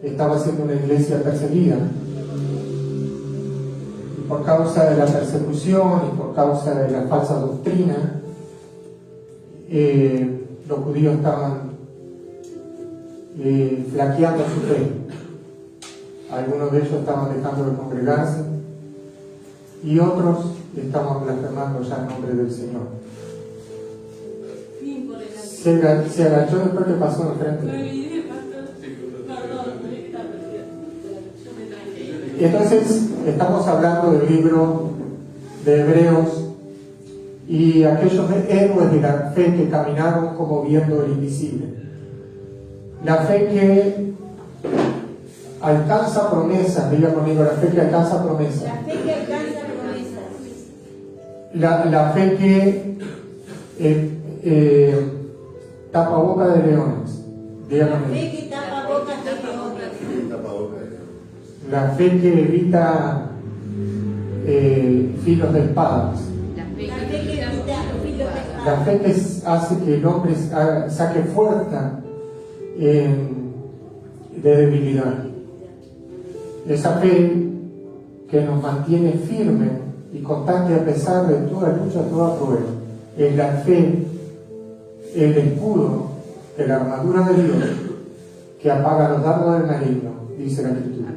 estaba siendo una iglesia perseguida. Y por causa de la persecución y por causa de la falsa doctrina, los judíos estaban flaqueando su fe. Algunos de ellos estaban dejando de congregarse y otros estaban blasfemando ya el nombre del Señor. Se agachó después que pasó enfrente. Entonces, estamos hablando del libro de Hebreos y aquellos héroes de la fe que caminaron como viendo el invisible. La fe que alcanza promesas, diga conmigo, la fe que alcanza promesas. La fe que alcanza promesas. La fe que tapa boca de leones. Diga La conmigo. fe que tapa bocas de leones. La fe que evita filos de espadas. La fe que evita filos de espadas. La fe que hace que el hombre saque fuerza de debilidad. Esa fe que nos mantiene firme y constante a pesar de toda lucha, toda prueba. Es la fe, el escudo de la armadura de Dios que apaga los dardos del maligno, dice la Escritura.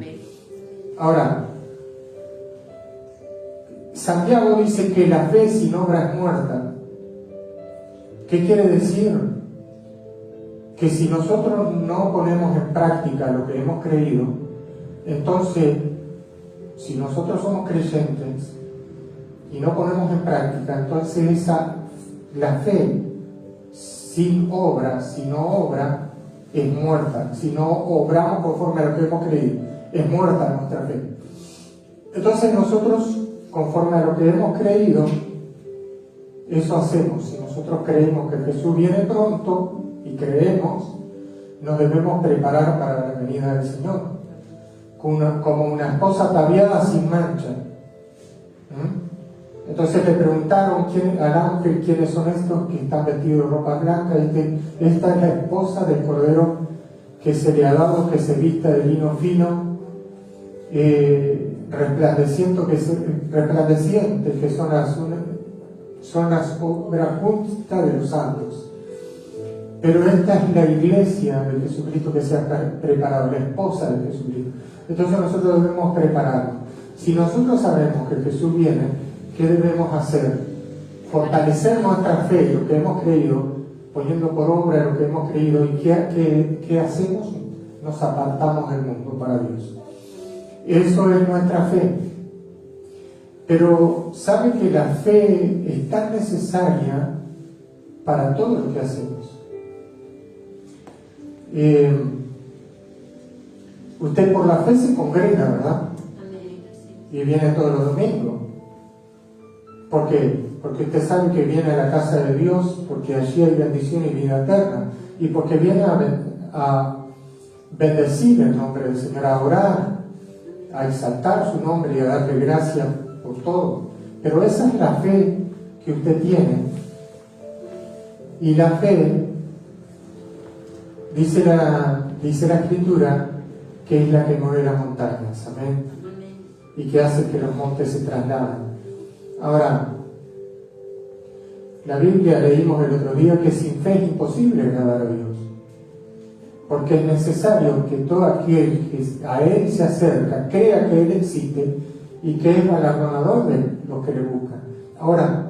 Ahora, Santiago dice que la fe sin obra es muerta. ¿Qué quiere decir? Que si nosotros no ponemos en práctica lo que hemos creído, entonces, si nosotros somos creyentes y no ponemos en práctica, entonces la fe sin obra, si no obra, es muerta. Si no obramos conforme a lo que hemos creído, es muerta nuestra fe. Entonces nosotros, conforme a lo que hemos creído, eso hacemos. Si nosotros creemos que Jesús viene pronto y creemos, nos debemos preparar para la venida del Señor, como una esposa ataviada sin mancha. Entonces le preguntaron al ángel quiénes son estos que están vestidos de ropa blanca. Esta es la esposa del Cordero que se le ha dado, que se vista de lino fino, resplandeciente, que son las obras justas de los santos. Pero esta es la iglesia de Jesucristo que se ha preparado, la esposa de Jesucristo. Entonces nosotros debemos prepararnos. Si nosotros sabemos que Jesús viene, ¿qué debemos hacer? Fortalecer nuestra fe, lo que hemos creído, poniendo por obra lo que hemos creído. ¿Y qué hacemos? Nos apartamos del mundo para Dios. Eso es nuestra fe. Pero ¿sabe que la fe es tan necesaria para todo lo que hacemos? Usted por la fe se congrega, ¿verdad? Y viene todos los domingos. ¿Por qué? Porque usted sabe que viene a la casa de Dios, porque allí hay bendición y vida eterna, y porque viene a bendecir el nombre del Señor, a orar, a exaltar su nombre y a darle gracias por todo. Pero esa es la fe que usted tiene. Y la fe, dice la Escritura, que es la que mueve las montañas, amén, y que hace que los montes se trasladen. Ahora, la Biblia leímos el otro día que sin fe es imposible agradar a Dios, porque es necesario que todo aquel que a Él se acerca crea que Él existe y que es galardonador de los que le buscan. Ahora,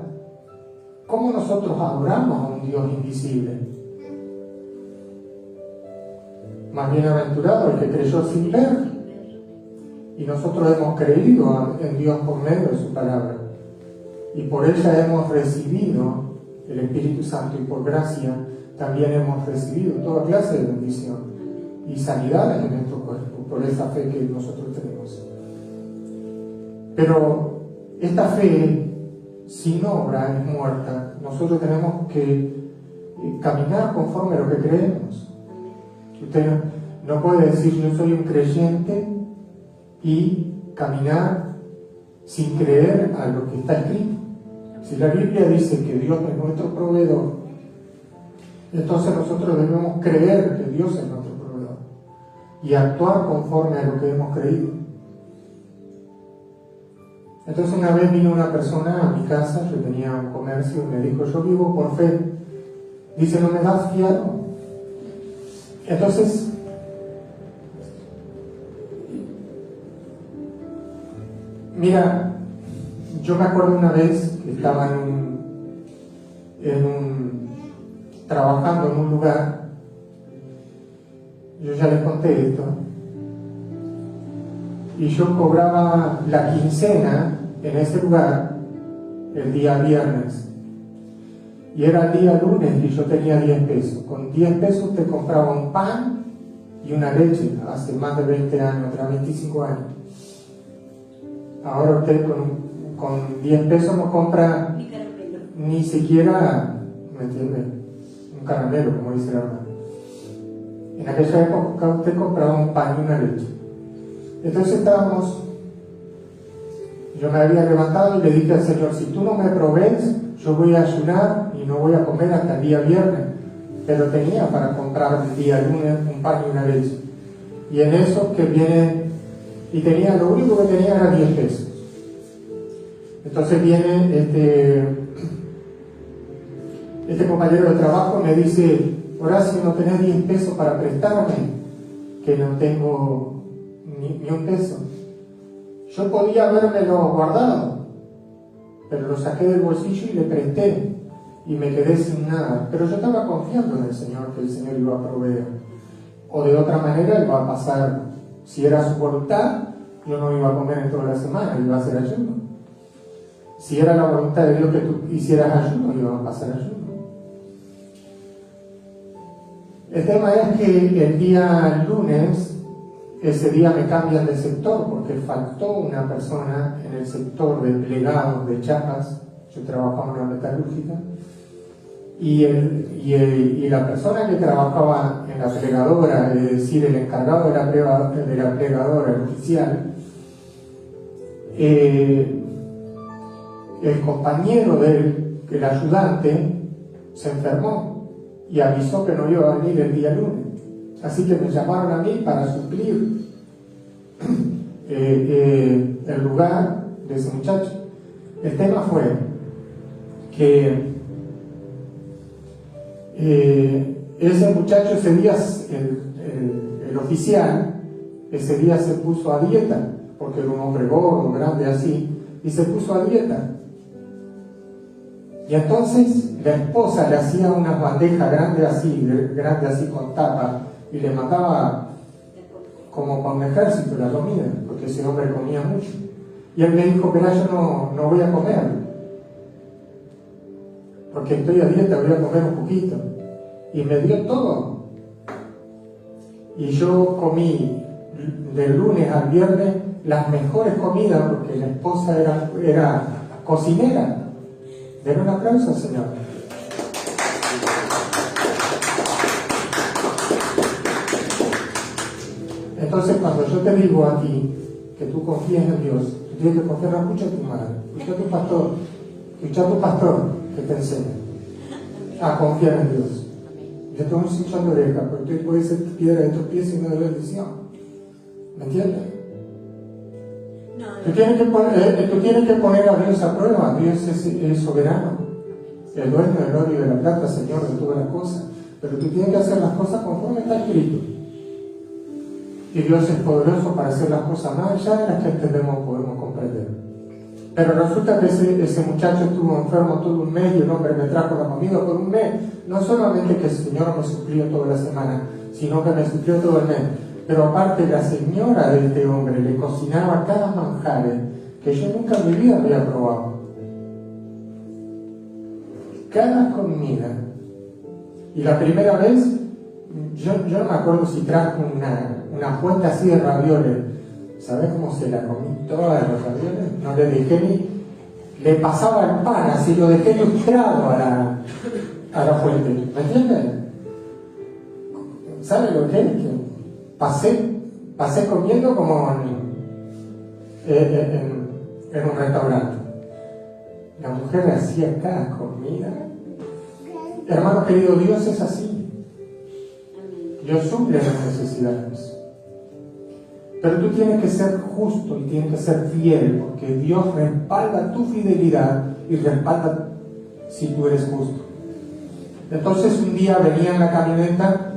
¿cómo nosotros adoramos a un Dios invisible? Más bienaventurado el que creyó sin ver, y nosotros hemos creído en Dios por medio de su palabra, y por ella hemos recibido el Espíritu Santo, y por gracia también hemos recibido toda clase de bendición y sanidades en nuestro cuerpo, por esa fe que nosotros tenemos. Pero esta fe sin obra es muerta. Nosotros tenemos que caminar conforme a lo que creemos. Usted no puede decir yo soy un creyente y caminar sin creer a lo que está escrito. Si la Biblia dice que Dios es nuestro proveedor, entonces nosotros debemos creer que Dios es nuestro proveedor. y actuar conforme a lo que hemos creído. Entonces una vez vino una persona a mi casa, yo tenía un comercio, y me dijo, yo vivo por fe. Dice, ¿no me das fiado? Entonces, mira, yo me acuerdo una vez que estaba trabajando en un lugar, yo ya les conté esto, y yo cobraba la quincena en ese lugar el día viernes, y era el día lunes y yo tenía 10 pesos. Con 10 pesos te compraba un pan y una leche, hace más de 20 años, tras 25 años. Ahora usted con 10 pesos no compra ni siquiera, ¿me entiende?, un caramelo, como dice la hermana. En aquella época usted compraba un pan y una leche. Entonces yo me había levantado y le dije al Señor, si tú no me provees, yo voy a ayunar y no voy a comer hasta el día viernes. Pero tenía para comprar el día lunes un pan y una leche. Y en eso que viene, y tenía, lo único que tenía era 10 pesos. Entonces viene este compañero de trabajo, me dice, Horacio, ¿no tenés 10 pesos para prestarme? Que no tengo ni un peso. Yo podía habérmelo guardado, pero lo saqué del bolsillo y le presté, y me quedé sin nada. Pero yo estaba confiando en el Señor, que el Señor iba a proveer. O de otra manera iba a pasar, si era su voluntad, yo no iba a comer en toda la semana, iba a hacer ayuno. Si era la voluntad de Dios que tú hicieras ayuno, iba a pasar ayuno. El tema es que el día lunes, ese día me cambian de sector porque faltó una persona en el sector de plegados de chapas. Yo trabajaba en una metalúrgica y la persona que trabajaba en la plegadora, es decir, el encargado de la plegadora, el oficial, el compañero del ayudante se enfermó y avisó que no iba a venir el día lunes. Así que me llamaron a mí para suplir el lugar de ese muchacho. El tema fue que ese muchacho ese día, el oficial, ese día se puso a dieta, porque era un hombre gordo, grande así, y se puso a dieta. Y entonces la esposa le hacía unas bandejas grandes así con tapa, y le mandaba como para un ejército la comida, porque ese hombre comía mucho. Y él me dijo, pero yo no voy a comer, porque estoy a dieta, voy a comer un poquito. Y me dio todo. Y yo comí del lunes al viernes las mejores comidas, porque la esposa era cocinera. Den un aplauso, Señor. Entonces, cuando yo te digo a ti que tú confíes en Dios, tú tienes que confiar, no escucha a tu madre, escucha a tu pastor que te enseña a confiar en Dios. Yo tengo un cinchón de oreja, pero tú puedes ser piedra de tropiezo y no de bendición. ¿Me entiendes? Tú tienes que poner a Dios a prueba. Dios es soberano, el dueño del oro y de la plata, Señor de todas las cosas. Pero tú tienes que hacer las cosas conforme está escrito. Y Dios es poderoso para hacer las cosas más allá de las que entendemos podemos comprender. Pero resulta que ese muchacho estuvo enfermo todo un mes y el hombre me trajo la comida por un mes. No solamente que el Señor me suplió toda la semana, sino que me suplió todo el mes. Pero aparte la señora de este hombre le cocinaba cada manjar que yo nunca en mi vida había probado. Cada comida. Y la primera vez, yo no me acuerdo si trajo una cuenta así de ravioles. ¿Sabes cómo se la comí toda de los ravioles? No le dejé ni... Le pasaba el pan, así lo dejé ilustrado a la fuente. ¿Me entienden? ¿Sabe lo que es? Que pasé comiendo como en un restaurante. La mujer le hacía cada comida. Hermano querido, Dios es así. Dios suple las necesidades. Pero tú tienes que ser justo y tienes que ser fiel, porque Dios respalda tu fidelidad y respalda si tú eres justo. Entonces un día venía en la camioneta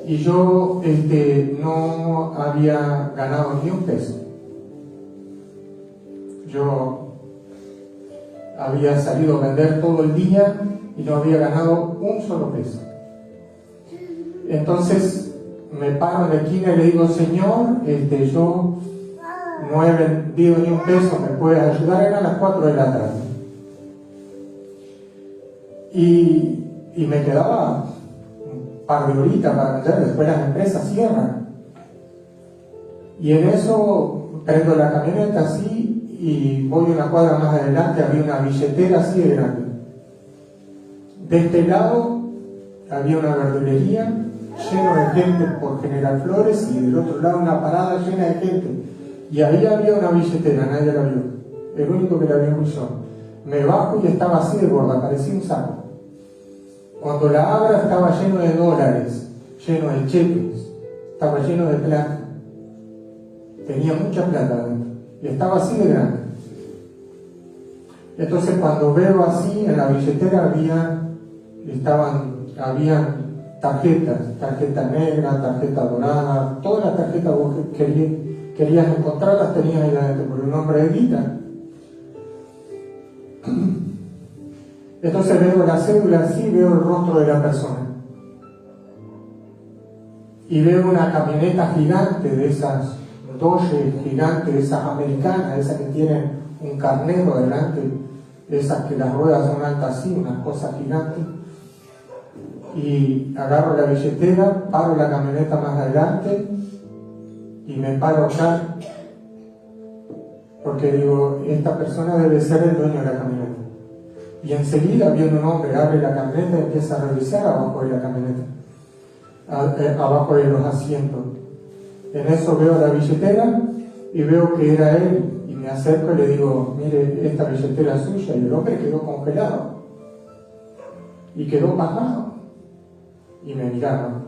y yo no había ganado ni un peso. Yo había salido a vender todo el día y no había ganado un solo peso. Entonces me paro en la esquina y le digo: Señor, yo no he vendido ni un peso, ¿me puedes ayudar? Eran las 4 de la tarde. Y me quedaba un par de horitas para vender, después las empresas cierran. Y en eso prendo la camioneta así y voy una cuadra más adelante, había una billetera así de grande. De este lado había una verdulería lleno de gente por General Flores y del otro lado una parada llena de gente. Y ahí había una billetera, nadie la vio. El único que la vio fui yo. Me bajo y estaba así de gorda, parecía un saco. Cuando la abro estaba lleno de dólares, lleno de cheques, estaba lleno de plata. Tenía mucha plata adentro y estaba así de grande. Entonces cuando veo así, en la billetera habían tarjeta negra, tarjeta dorada, todas las tarjetas que querías encontrar las tenías ahí adentro por un nombre de guita. Entonces veo la cédula así, veo el rostro de la persona y veo una camioneta gigante de esas Dodge gigantes, de esas americanas, esas que tienen un carnero adelante, esas que las ruedas son altas así, unas cosas gigantes. Y agarro la billetera, paro la camioneta más adelante y me paro acá porque digo: esta persona debe ser el dueño de la camioneta. Y enseguida viene un hombre, abre la camioneta y empieza a revisar abajo de la camioneta, abajo de los asientos. En eso veo la billetera y veo que era él y me acerco y le digo: mire, esta billetera es suya. Y el hombre quedó congelado y quedó pasmado y me miraba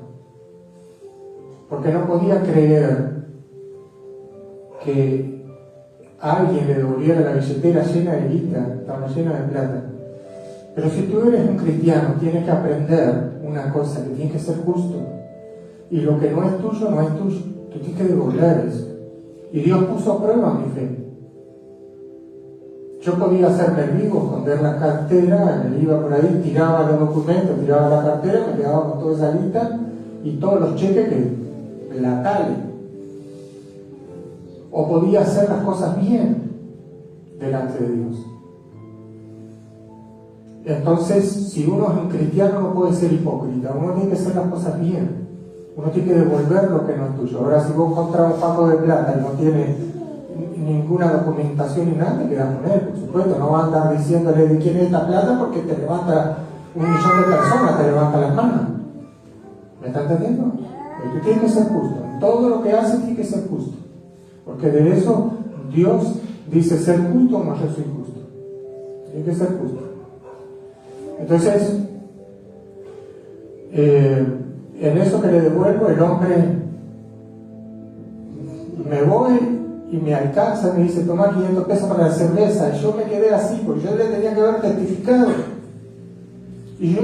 porque no podía creer que alguien le devolviera la billetera llena de guita, estaba llena de plata. Pero si tú eres un cristiano, tienes que aprender una cosa, que tienes que ser justo. Y lo que no es tuyo, no es tuyo. Tú tienes que devolver eso. Y Dios puso a prueba mi fe. Yo podía hacerme el vivo, esconder la cartera, me iba por ahí, tiraba los documentos, tiraba la cartera, me quedaba con toda esa lista y todos los cheques que la tale. O podía hacer las cosas bien delante de Dios. Entonces, si uno es un cristiano, no puede ser hipócrita. Uno tiene que hacer las cosas bien. Uno tiene que devolver lo que no es tuyo. Ahora, si vos encontrás un saco de plata y no tiene ninguna documentación ni nada, te quedas con él, por supuesto. No vas a andar diciéndole de quién es esta plata porque te levanta 1 millón de personas, te levanta las manos. ¿Me está entendiendo? Tú tienes que ser justo. En todo lo que haces tienes que ser justo. Porque de eso Dios dice: ser justo, no, yo soy justo. Tienes que ser justo. Entonces, en eso que le devuelvo, el hombre, me voy y me alcanza, me dice: toma 500 pesos para la cerveza. Y yo me quedé así, porque yo le tenía que haber testificado. Y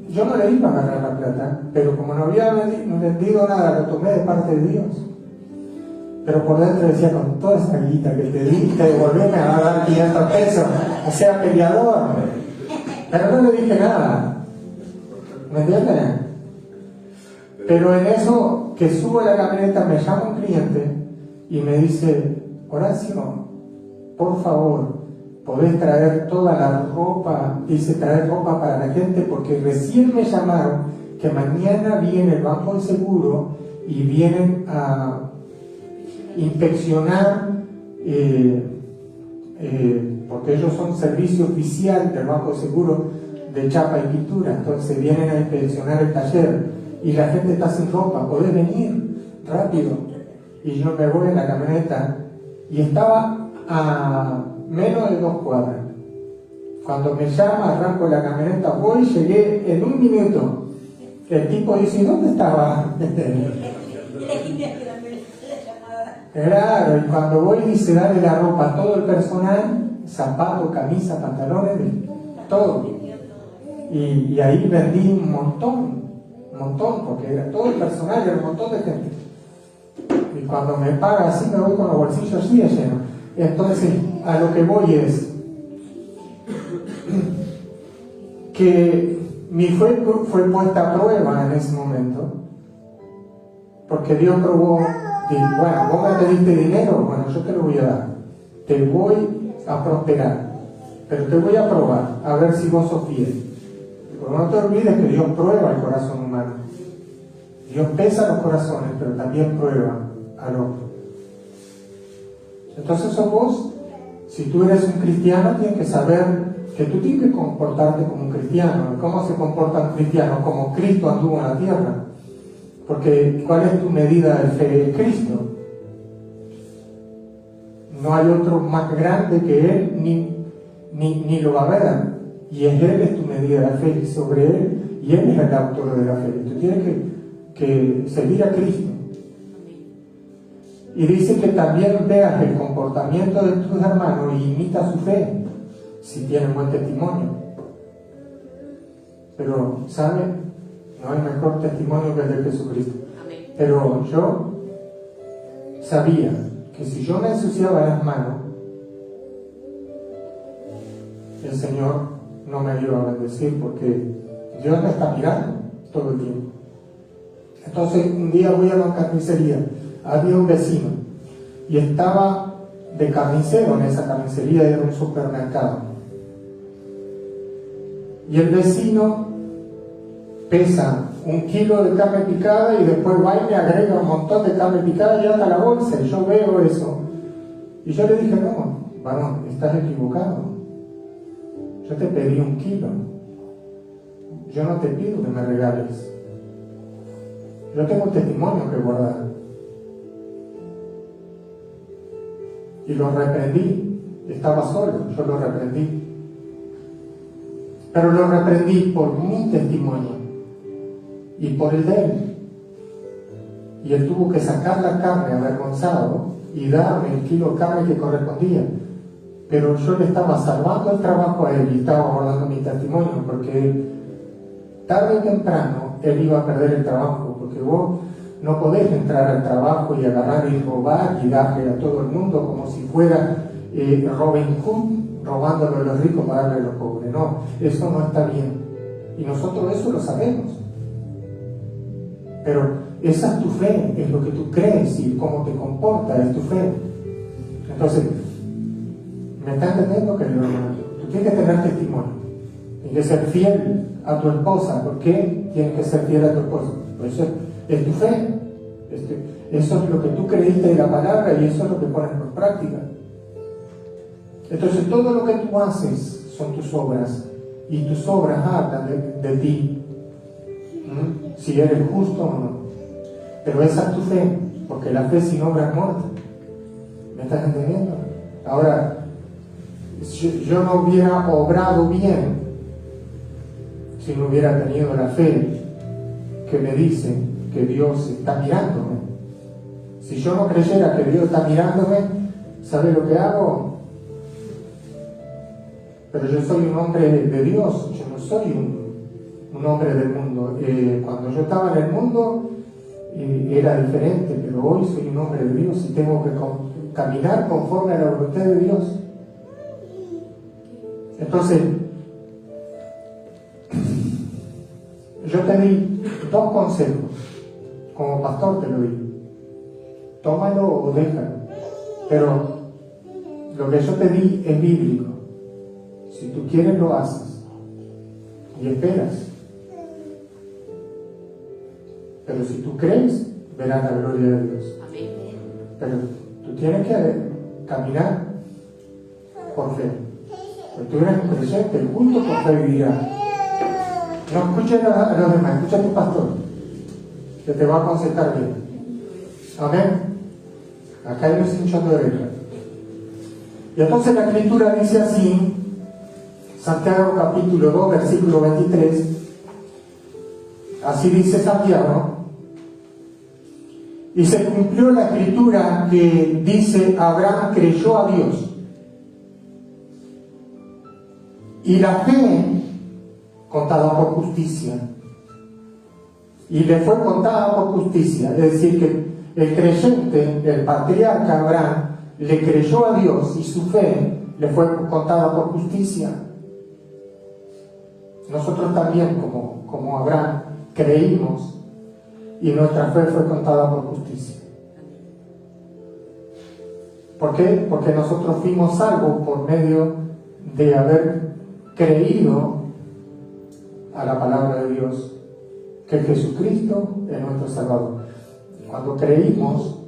yo no le iba a agarrar la plata, pero como no había vendido nada, lo tomé de parte de Dios. Pero por dentro decía: con toda esa guita que te di, te devolveme a dar 500 pesos, o sea, peleador. Pero no le dije nada. ¿Me entienden? Pero en eso, que subo a la camioneta, me llama un cliente y me dice: Horacio, por favor, podés traer toda la ropa, dice, traer ropa para la gente, porque recién me llamaron que mañana viene el Banco de Seguro y vienen a inspeccionar, porque ellos son servicio oficial del Banco de Seguro de chapa y pintura, entonces vienen a inspeccionar el taller y la gente está sin ropa, podés venir rápido. Y yo me voy en la camioneta y estaba a menos de 2 cuadras. Cuando me llama, arranco la camioneta, voy, llegué en 1 minuto. El tipo dice: ¿dónde estaba? Claro, y cuando voy dice darle la ropa a todo el personal, zapatos, camisa, pantalones, todo. Y ahí vendí un montón, porque era todo el personal, era un montón de gente. Y cuando me paga así me voy con los bolsillos así de lleno. Entonces, a lo que voy es que mi fe fue puesta a prueba en ese momento, porque Dios probó, bueno, vos me pediste dinero, bueno, yo te lo voy a dar, te voy a prosperar, pero te voy a probar, a ver si vos sos fiel. Pero no te olvides que Dios prueba el corazón humano. Dios pesa los corazones, pero también prueba al otro. Entonces vos, si tú eres un cristiano, tienes que saber que tú tienes que comportarte como un cristiano. ¿Cómo se comporta un cristiano? Como Cristo anduvo en la tierra. Porque ¿cuál es tu medida de fe? Es Cristo. No hay otro más grande que Él, ni lo va a haber. Y Él es tu medida de fe, y sobre Él, y Él es el autor de la fe. Tú tienes que seguir a Cristo. Y dice que también veas el comportamiento de tus hermanos y imita su fe, si tienen buen testimonio. Pero, ¿saben? No hay mejor testimonio que el de Jesucristo. Pero yo sabía que si yo me ensuciaba las manos, el Señor no me iba a bendecir, porque Dios me está mirando todo el tiempo. Entonces un día voy a la carnicería, había un vecino y estaba de carnicero en esa carnicería, era un supermercado, y el vecino pesa 1 kilo de carne picada y después va y me agrega un montón de carne picada y anda a la bolsa, y yo veo eso y yo le dije: no, varón, estás equivocado, yo te pedí 1 kilo, yo no te pido que me regales, yo tengo un testimonio que guardar. Y lo reprendí, estaba solo, yo lo reprendí, pero lo reprendí por mi testimonio y por el de él, y él tuvo que sacar la carne avergonzado y darme el kilo de carne que correspondía, pero yo le estaba salvando el trabajo a él y estaba guardando mi testimonio, porque tarde o temprano él iba a perder el trabajo, porque vos no podés entrar al trabajo y agarrar y robar y darle a todo el mundo como si fuera Robin Hood, robándole a los ricos para darle a los pobres. No, eso no está bien. Y nosotros eso lo sabemos. Pero esa es tu fe, es lo que tú crees y cómo te comportas, es tu fe. Entonces, ¿me estás entendiendo, querido hermano? Tú tienes que tener testimonio. Tienes que ser fiel a tu esposa. ¿Por qué tienes que ser fiel a tu esposa? Por eso es tu fe. Eso es lo que tú creíste de la palabra y eso es lo que pones por práctica. Entonces todo lo que tú haces son tus obras, y tus obras hablan de ti, si eres justo o no. Pero esa es tu fe, porque la fe sin obra es muerta. ¿Me estás entendiendo? Ahora, yo no hubiera obrado bien si no hubiera tenido la fe que me dice que Dios está mirándome. Si yo no creyera que Dios está mirándome, ¿sabe lo que hago? Pero yo soy un hombre de Dios, yo no soy un hombre del mundo. Cuando yo estaba en el mundo era diferente, pero hoy soy un hombre de Dios y tengo que caminar conforme a la voluntad de Dios. Entonces, yo te di 2 consejos, como pastor te lo di. Tómalo o déjalo, pero lo que yo te di es bíblico. Si tú quieres lo haces y esperas, pero si tú crees, verás la gloria de Dios. Pero tú tienes que caminar por fe. Porque tú eres un creyente, el culto por fe vivirá. No escuches a los demás, escucha a tu pastor, que te va a aconsejar bien. Amén. Acá hay un hinchón de oreja. Y entonces la escritura dice así, Santiago capítulo 2, versículo 23, así dice Santiago: Y se cumplió la escritura que dice: Abraham creyó a Dios. Y la fe contada por justicia. Y le fue contada por justicia. Es decir, que el creyente, el patriarca Abraham, le creyó a Dios y su fe le fue contada por justicia. Nosotros también, como Abraham, creímos y nuestra fe fue contada por justicia. ¿Por qué? Porque nosotros fuimos salvos por medio de haber creído a la palabra de Dios, que Jesucristo es nuestro Salvador. Cuando creímos,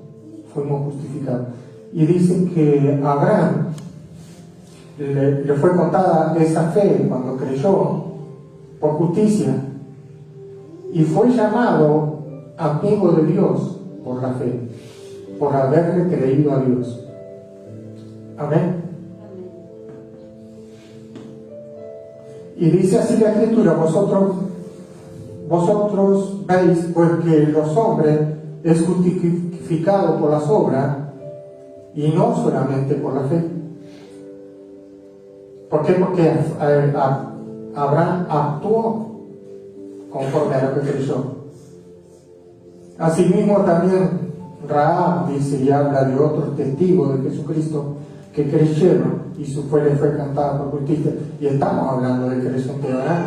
fuimos justificados. Y dice que a Abraham le fue contada esa fe cuando creyó por justicia y fue llamado amigo de Dios por la fe, por haberle creído a Dios. Amén. Y dice así la escritura: vosotros veis pues que los hombres es justificado por las obras y no solamente por la fe. ¿Por qué? Porque Abraham actuó conforme a lo que creyó. Asimismo también Rahab dice y habla de otros testigos de Jesucristo que creyeron y su fe les fue cantada por justicia. Y estamos hablando del creyente de Abraham.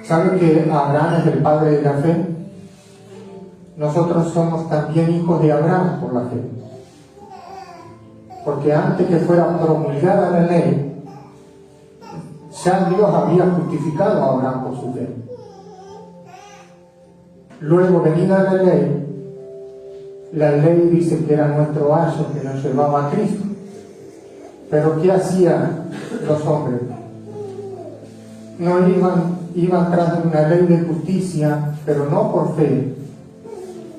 ¿Sabe que Abraham es el padre de la fe? Nosotros somos también hijos de Abraham por la fe. Porque antes que fuera promulgada la ley, ya Dios había justificado a Abraham por su fe. Luego, venida la ley dice que era nuestro ayo que nos llevaba a Cristo. Pero ¿qué hacían los hombres? No iban tras de una ley de justicia, pero no por fe,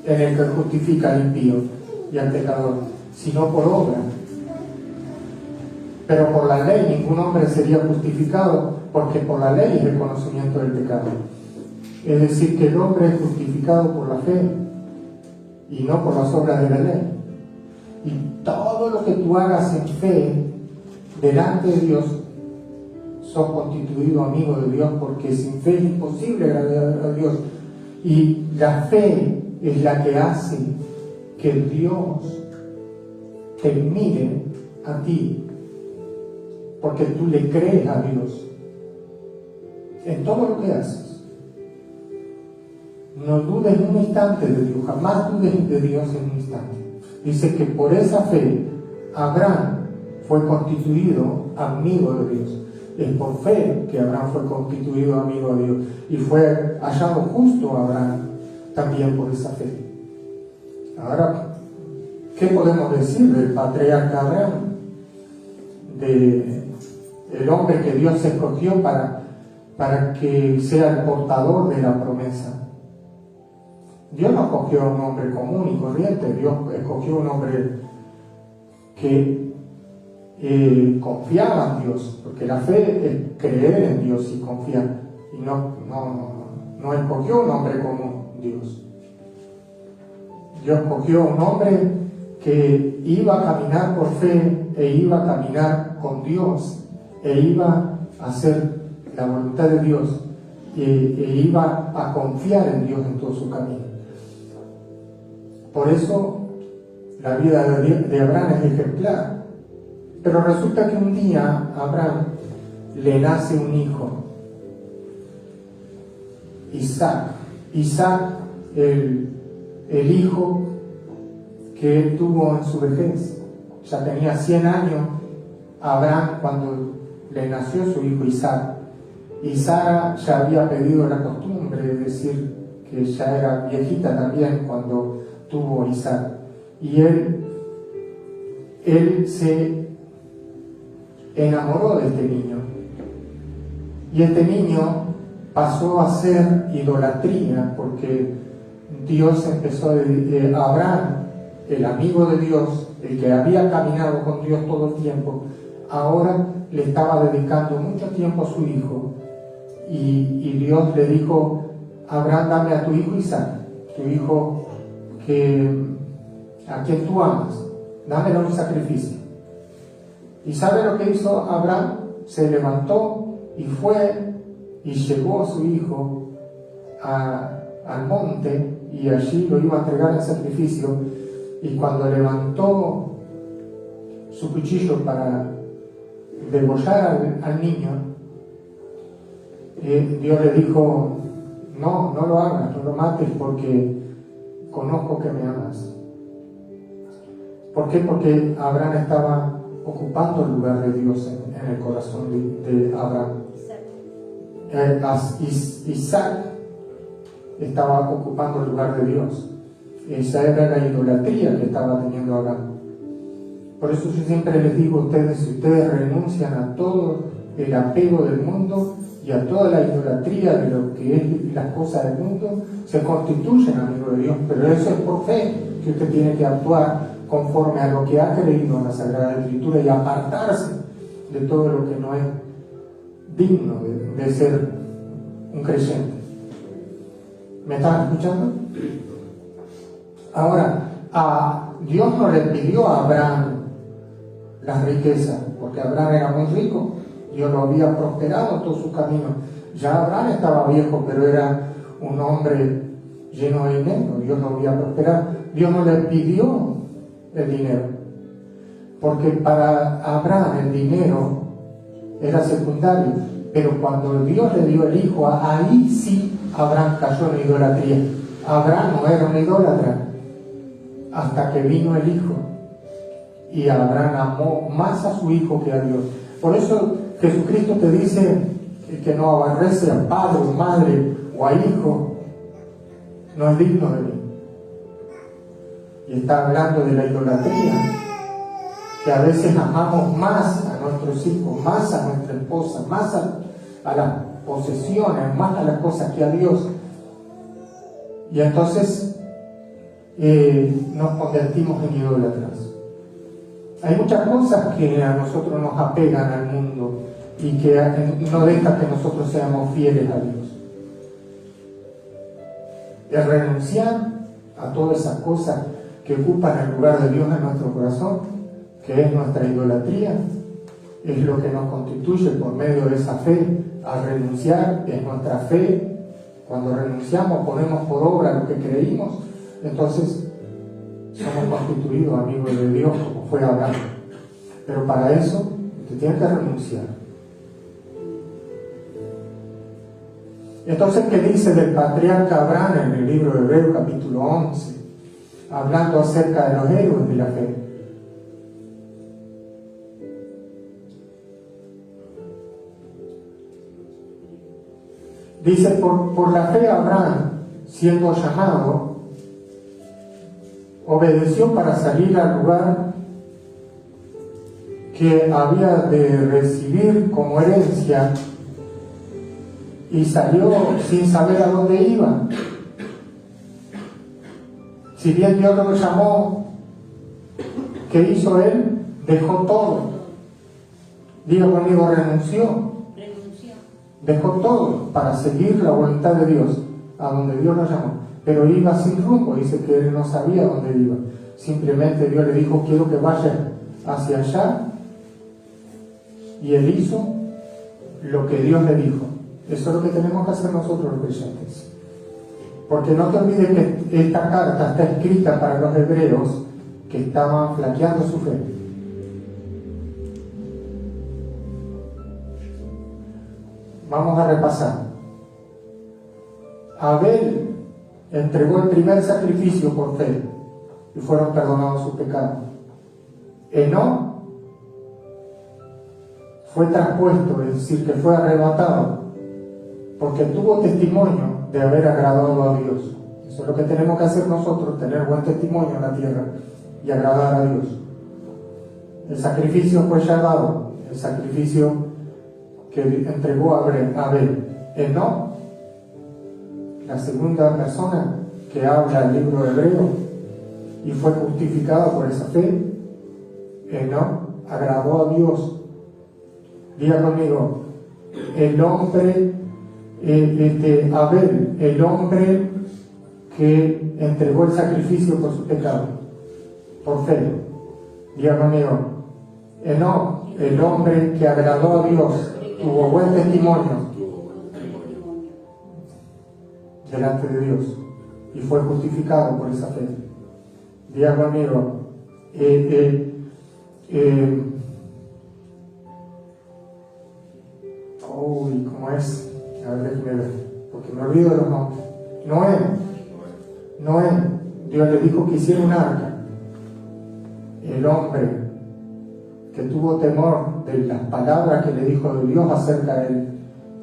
en el que justifica al impío y al pecador, sino por obra. Pero por la ley ningún hombre sería justificado, porque por la ley es el conocimiento del pecado. Es decir, que el hombre es justificado por la fe y no por las obras de la ley. Y todo lo que tú hagas en fe delante de Dios, sos constituido amigo de Dios, porque sin fe es imposible agradar a Dios. Y la fe es la que hace que Dios te mire a ti, porque tú le crees a Dios en todo lo que haces. No dudes un instante de Dios, jamás dudes de Dios en un instante. Dice que por esa fe Abraham fue constituido amigo de Dios. Es por fe que Abraham fue constituido amigo de Dios y fue hallado justo Abraham también por esa fe. Ahora, ¿qué podemos decir del patriarca Abraham? El hombre que Dios escogió para que sea el portador de la promesa. Dios no escogió a un hombre común y corriente. Dios escogió a un hombre que confiaba en Dios, porque la fe es creer en Dios y confiar, y no escogió a un hombre común. Dios escogió a un hombre que iba a caminar por fe e iba a caminar con Dios e iba a hacer la voluntad de Dios e iba a confiar en Dios en todo su camino. Por eso la vida de Abraham es ejemplar. Pero resulta que un día a Abraham le nace un hijo, Isaac, el hijo que él tuvo en su vejez. Ya tenía 100 años Abraham cuando le nació su hijo Isaac, y Sara ya había pedido la costumbre, de decir que ya era viejita también cuando tuvo Isaac, y él se enamoró de este niño, y este niño pasó a ser idolatría, porque Dios empezó a Abraham, el amigo de Dios, el que había caminado con Dios todo el tiempo, ahora le estaba dedicando mucho tiempo a su hijo, y Dios le dijo: Abraham, dame a tu hijo Isaac. tu hijo a quien tú amas, dámelo un sacrificio. ¿Y sabe lo que hizo Abraham? Se levantó y fue y llevó a su hijo al monte, y allí lo iba a entregar en sacrificio. Y cuando levantó su cuchillo para degollar al niño, Dios le dijo: no lo hagas, no lo mates, porque conozco que me amas. ¿Por qué? Porque Abraham estaba ocupando el lugar de Dios en el corazón de Abraham. Isaac estaba ocupando el lugar de Dios. Esa era la idolatría que estaba teniendo Abraham. Por eso yo siempre les digo a ustedes: si ustedes renuncian a todo el apego del mundo y a toda la idolatría de lo que es las cosas del mundo, se constituyen amigos de Dios. Pero eso es por fe, que usted tiene que actuar conforme a lo que ha creído en la Sagrada Escritura y apartarse de todo lo que no es digno de ser un creyente. ¿Me están escuchando? Ahora, Dios no le pidió a Abraham las riquezas, porque Abraham era muy rico. Dios lo había prosperado en todos sus caminos. Ya Abraham estaba viejo, pero era un hombre lleno de dinero. Dios lo había prosperado. Dios no le pidió el dinero, porque para Abraham el dinero era secundario. Pero cuando Dios le dio el hijo, ahí sí Abraham cayó en idolatría. Abraham no era un idólatra hasta que vino el hijo, y Abraham amó más a su hijo que a Dios. Por eso Jesucristo te dice que no aborrece a padre o madre o a hijo, no es digno de mí. Y está hablando de la idolatría, que a veces amamos más a nuestros hijos, más a nuestra esposa, más a las posesiones, más a las cosas que a Dios. Y entonces nos convertimos en idólatras. Hay muchas cosas que a nosotros nos apegan al mundo y que no dejan que nosotros seamos fieles a Dios. Es renunciar a todas esas cosas que ocupan el lugar de Dios en nuestro corazón, que es nuestra idolatría, es lo que nos constituye por medio de esa fe. Al renunciar es nuestra fe. Cuando renunciamos, ponemos por obra lo que creímos, entonces somos constituidos amigos de Dios, como fue Abraham. Pero para eso usted tiene que renunciar. Entonces, ¿qué dice del patriarca Abraham en el libro de Hebreos capítulo 11? Hablando acerca de los héroes de la fe. Dice: por la fe Abraham, siendo llamado, obedeció para salir al lugar que había de recibir como herencia, y salió sin saber a dónde iba. Si bien Dios lo llamó, ¿qué hizo él? Dejó todo. Diga conmigo: renunció. Dejó todo para seguir la voluntad de Dios, a donde Dios lo llamó. Pero iba sin rumbo, dice que él no sabía dónde iba. Simplemente Dios le dijo: quiero que vaya hacia allá. Y él hizo lo que Dios le dijo. Eso es lo que tenemos que hacer nosotros los creyentes. Porque no te olvides que esta carta está escrita para los hebreos que estaban flaqueando su fe. Vamos a repasar. Abel entregó el primer sacrificio por fe y fueron perdonados sus pecados. Enoc fue traspuesto, es decir, que fue arrebatado, porque tuvo testimonio de haber agradado a Dios. Eso es lo que tenemos que hacer nosotros: tener buen testimonio en la tierra y agradar a Dios. El sacrificio fue ya dado, el sacrificio que entregó Abel. Enoc, la segunda persona que habla el libro de Hebreo, y fue justificado por esa fe. Enoc agradó a Dios. Diga conmigo: el hombre, Abel, el hombre que entregó el sacrificio por su pecado, por fe. Diga conmigo, Enoc, el hombre que agradó a Dios, tuvo buen testimonio delante de Dios y fue justificado por esa fe. Diga conmigo, ¿cómo es? A ver, déjeme ver, porque me olvido de los nombres. Noé, Dios le dijo que hiciera un arca. El hombre que tuvo temor de las palabras que le dijo de Dios acerca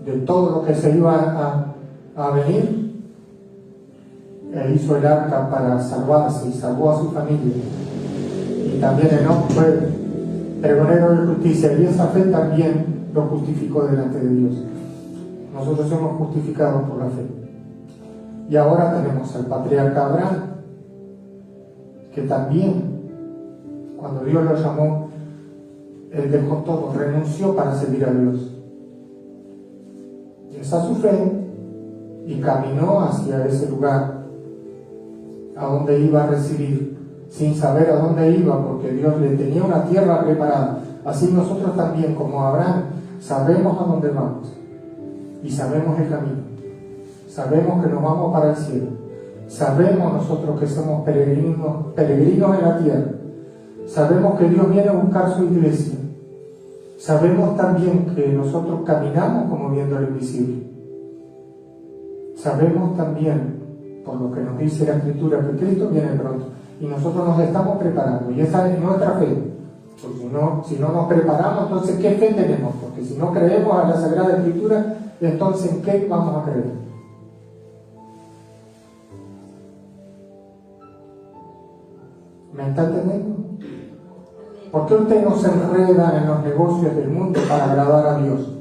de todo lo que se iba a venir, hizo el arca para salvarse y salvó a su familia. Y también Enoc fue pregonero de justicia, y esa fe también lo justificó delante de Dios. Nosotros somos justificados por la fe. Y ahora tenemos al patriarca Abraham, que también, cuando Dios lo llamó, él dejó todo, renunció para servir a Dios. Y esa su fe, y caminó hacia ese lugar a donde iba a recibir, sin saber a dónde iba, porque Dios le tenía una tierra preparada. Así nosotros también, como Abraham, sabemos a dónde vamos y sabemos el camino. Sabemos que nos vamos para el cielo. Sabemos nosotros que somos peregrinos en la tierra. Sabemos que Dios viene a buscar su iglesia. Sabemos también que nosotros caminamos como viendo lo invisible. Sabemos también, por lo que nos dice la Escritura, que Cristo viene pronto y nosotros nos estamos preparando, y esa es nuestra fe. Porque si no nos preparamos, entonces ¿qué fe tenemos? Porque si no creemos a la Sagrada Escritura, entonces ¿en qué vamos a creer? ¿Me está entendiendo? ¿Por qué usted no se enreda en los negocios del mundo para agradar a Dios?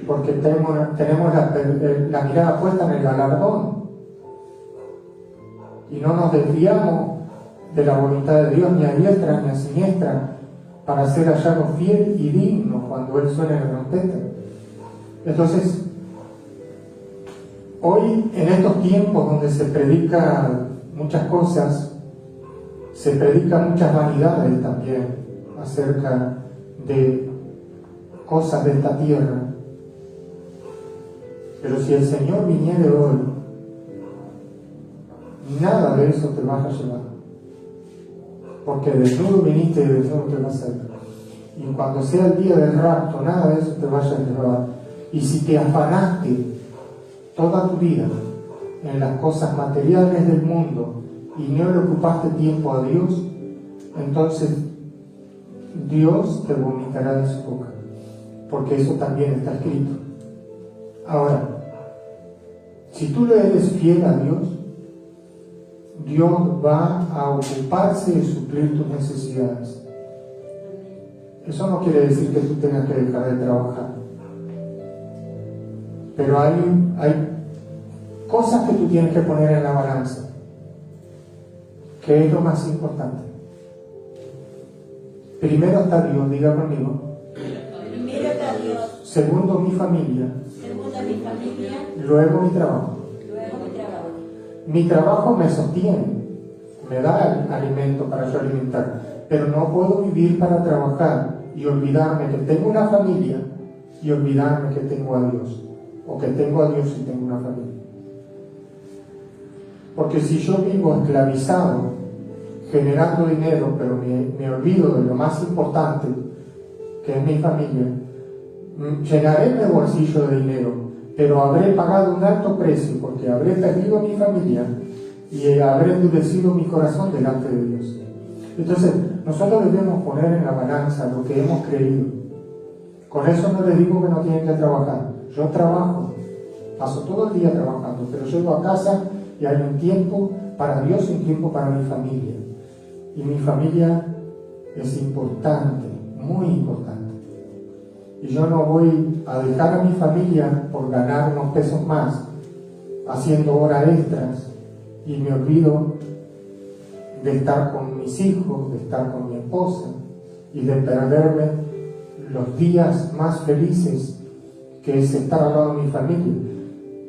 Porque tenemos la mirada puesta en el galardón y no nos desviamos de la voluntad de Dios ni a diestra ni a siniestra para ser hallados fiel y digno cuando Él suene la trompeta. Entonces, hoy en estos tiempos donde se predican muchas cosas, se predican muchas vanidades también acerca de cosas de esta tierra. Pero si el Señor viniere hoy, nada de eso te vas a llevar. Porque desnudo viniste y desnudo te vas a ir. Y cuando sea el día del rapto, nada de eso te vaya a llevar. Y si te afanaste toda tu vida en las cosas materiales del mundo y no le ocupaste tiempo a Dios, entonces Dios te vomitará de su boca, porque eso también está escrito. Ahora, si tú le eres fiel a Dios, Dios va a ocuparse de suplir tus necesidades. Eso no quiere decir que tú tengas que dejar de trabajar, pero hay cosas que tú tienes que poner en la balanza. ¿Qué es lo más importante? Primero está Dios, diga conmigo. Primero está Dios. Segundo, mi familia. Segundo, mi familia. Luego, mi trabajo. Luego, mi trabajo. Mi trabajo me sostiene, me da el alimento para yo alimentar, pero no puedo vivir para trabajar y olvidarme que tengo una familia y olvidarme que tengo a Dios, o que tengo a Dios y tengo una familia. Porque si yo vivo esclavizado, generando dinero, pero me olvido de lo más importante, que es mi familia, llenaré mi bolsillo de dinero, pero habré pagado un alto precio, porque habré perdido a mi familia y habré endurecido mi corazón delante de Dios. Entonces, nosotros debemos poner en la balanza lo que hemos creído. Con eso no les digo que no tienen que trabajar. Yo trabajo, paso todo el día trabajando, pero llego a casa y hay un tiempo para Dios y un tiempo para mi familia. Y mi familia es importante, muy importante. Y yo no voy a dejar a mi familia por ganar unos pesos más, haciendo horas extras, y me olvido de estar con mis hijos, de estar con mi esposa, y de perderme los días más felices, que es estar al lado de mi familia.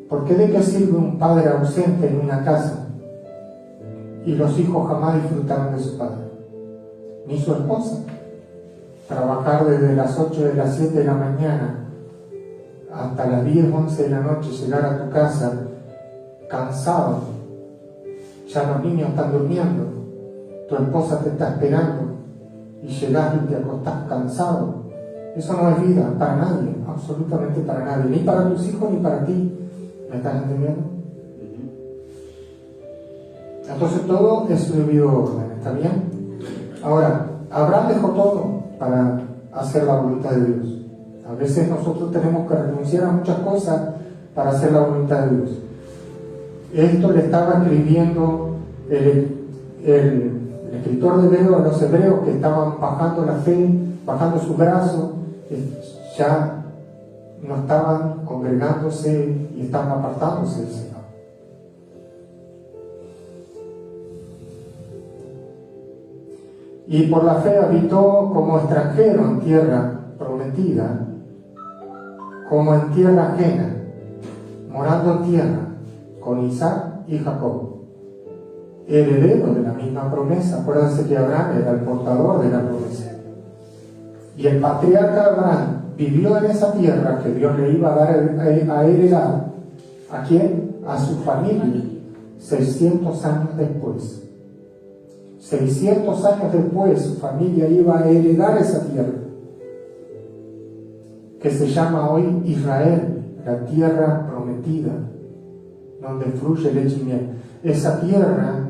Porque ¿de qué sirve un padre ausente en una casa y los hijos jamás disfrutaron de su padre? Ni su esposa. Trabajar desde las 8 de las 7 de la mañana hasta las 10, 11 de la noche, llegar a tu casa cansado, ya los niños están durmiendo, tu esposa te está esperando y llegas y te acostás cansado. Eso no es vida para nadie, absolutamente para nadie, ni para tus hijos ni para ti. ¿Me estás entendiendo? Entonces todo es su debido orden, ¿está bien? Ahora, Abraham dejó todo para hacer la voluntad de Dios. A veces nosotros tenemos que renunciar a muchas cosas para hacer la voluntad de Dios. Esto le estaba escribiendo el escritor de Hebreo a los hebreos que estaban bajando la fe, bajando su brazo, ya no estaban congregándose y estaban apartándose del Señor. Y por la fe habitó como extranjero en tierra prometida, como en tierra ajena, morando en tierra con Isaac y Jacob, heredero de la misma promesa. Acuérdense que Abraham era el portador de la promesa. Y el patriarca Abraham vivió en esa tierra que Dios le iba a dar a heredar. ¿A quién? A su familia, 600 años después. 600 años después su familia iba a heredar esa tierra, que se llama hoy Israel, la tierra prometida, donde fluye leche y miel. Esa tierra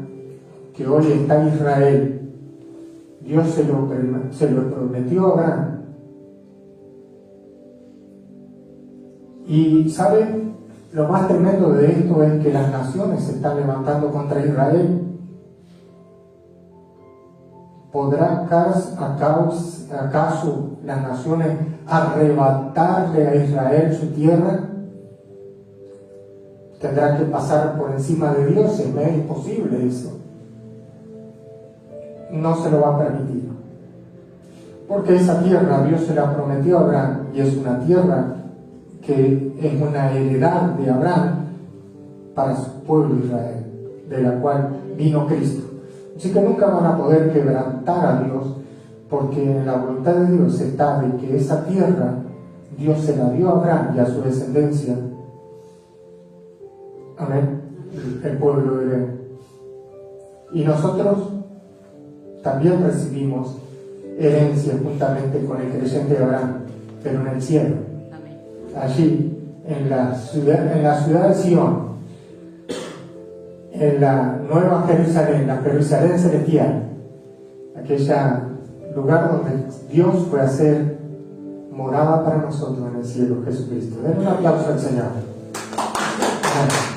que hoy está Israel, Dios se lo prometió a Abraham. Y ¿saben? Lo más tremendo de esto es que las naciones se están levantando contra Israel. ¿Podrá acaso las naciones arrebatarle a Israel su tierra? Tendrá que pasar por encima de Dios. Es imposible eso. No se lo va a permitir. Porque esa tierra Dios se la prometió a Abraham y es una tierra que es una heredad de Abraham para su pueblo Israel, de la cual vino Cristo. Así que nunca van a poder quebrantar a Dios, porque en la voluntad de Dios está de que esa tierra Dios se la dio a Abraham y a su descendencia. Amén. El pueblo de Israel. Y nosotros también recibimos herencia juntamente con el creyente de Abraham, pero en el cielo. Amén. Allí, en la ciudad de Sion, en la nueva Jerusalén, la Jerusalén celestial, aquella lugar donde Dios fue a hacer morada para nosotros en el cielo, Jesucristo. Den un aplauso al Señor. Amén.